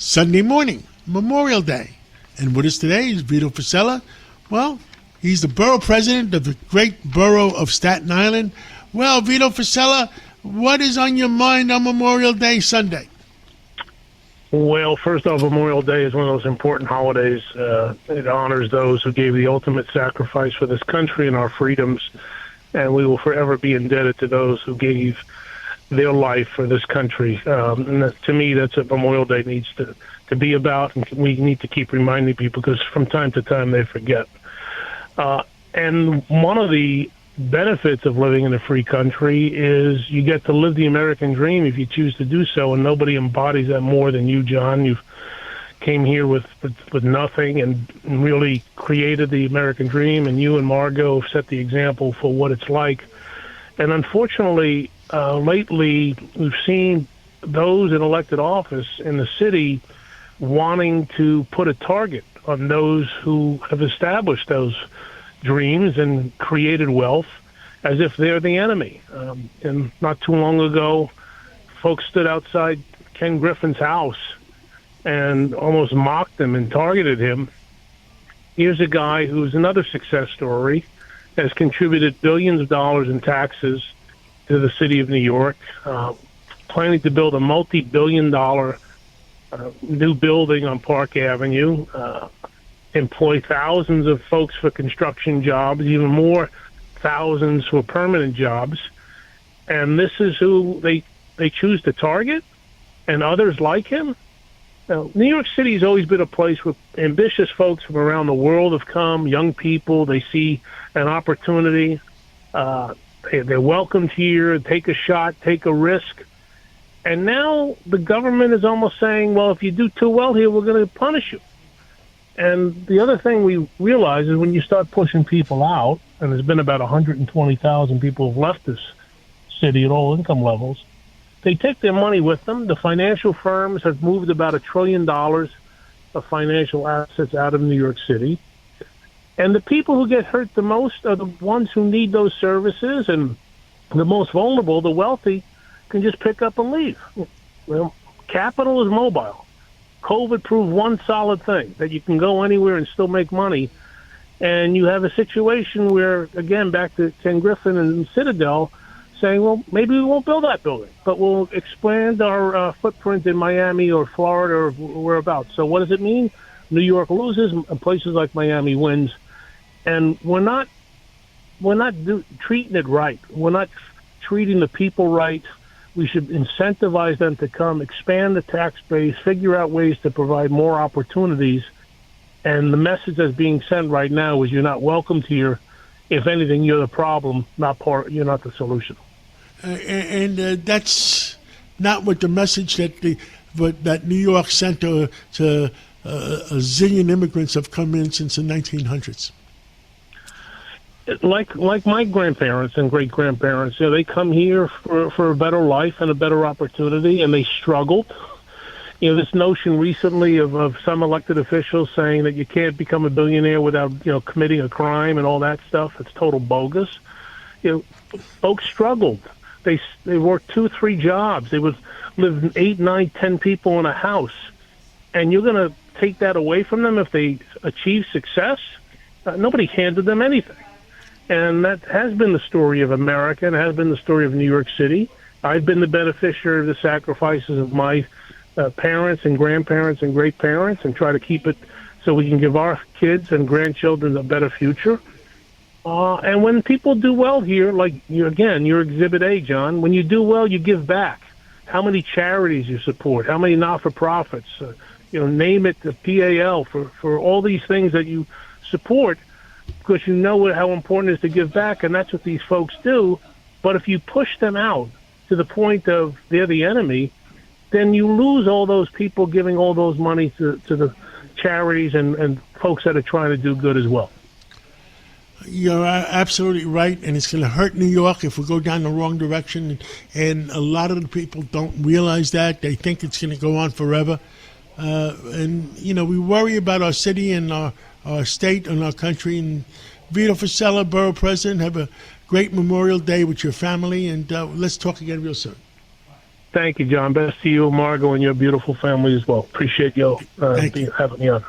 Sunday morning, Memorial Day. And with us today is Vito Fossella. Well, he's the borough president of the great borough of Staten Island. Well, Vito Fossella, what is on your mind on Memorial Day Sunday? Well, first off, Memorial Day is one of those important holidays. It honors those who gave the ultimate sacrifice for this country and our freedoms, and we will forever be indebted to those who gave their life for this country. And that, to me, that's what Memorial Day needs to be about, and we need to keep reminding people because from time to time they forget. And one of the benefits of living in a free country is you get to live the American dream if you choose to do so, and nobody embodies that more than you, John. You came here with nothing and really created the American dream, and you and Margot have set the example for what it's like. And unfortunately, lately we've seen those in elected office in the city wanting to put a target on those who have established those dreams and created wealth as if they're the enemy. And not too long ago, folks stood outside Ken Griffin's house and almost mocked him and targeted him. Here's a guy who's another success story, has contributed billions of dollars in taxes to the city of New York, planning to build a multi-billion-dollar new building on Park Avenue, employ thousands of folks for construction jobs, even more thousands for permanent jobs. And this is who they choose to target, and others like him. Now, New York City has always been a place where ambitious folks from around the world have come, young people. They see an opportunity. They're welcomed here, take a shot, take a risk. And now the government is almost saying, well, if you do too well here, we're going to punish you. And the other thing we realize is when you start pushing people out, and there's been about 120,000 people who've left this city at all income levels, they take their money with them. The financial firms have moved about $1 trillion of financial assets out of New York City. And the people who get hurt the most are the ones who need those services, and the most vulnerable, the wealthy, can just pick up and leave. Well, capital is mobile. COVID proved one solid thing, that you can go anywhere and still make money. And you have a situation where, again, back to Ken Griffin and Citadel, saying, well, maybe we won't build that building, but we'll expand our footprint in Miami or Florida or whereabouts. So what does it mean? New York loses, and places like Miami wins. And we're not treating it right. We're not treating the people right. We should incentivize them to come, expand the tax base, figure out ways to provide more opportunities. And the message that's being sent right now is you're not welcomed here. If anything, you're the problem, you're not the solution. And that's not what the message that New York sent to a zillion immigrants have come in since the 1900s. Like my grandparents and great-grandparents, they come here for a better life and a better opportunity, and they struggled. This notion recently of some elected officials saying that you can't become a billionaire without, committing a crime and all that stuff, it's total bogus. Folks struggled. They worked 2-3 jobs. They would live 8, 9, 10 people in a house. And you're going to take that away from them if they achieve success? Nobody handed them anything. And that has been the story of America, and has been the story of New York City. I've been the beneficiary of the sacrifices of my parents and grandparents and great-parents, and try to keep it so we can give our kids and grandchildren a better future. And when people do well here, like you're Exhibit A, John, when you do well, you give back. How many charities you support, how many not-for-profits, name it, the PAL, for all these things that you support, because you know how important it is to give back, and that's what these folks do. But if you push them out to the point of they're the enemy, then you lose all those people giving all those money to the charities and folks that are trying to do good as well. You're absolutely right, and it's going to hurt New York if we go down the wrong direction. And a lot of the people don't realize that. They think it's going to go on forever. And we worry about our city and our state and our country. And Vito Fossella, Borough President, have a great Memorial Day with your family, and let's talk again real soon. Thank you, John. Best to you, Margot, and your beautiful family as well. Appreciate you Thank you. having me on.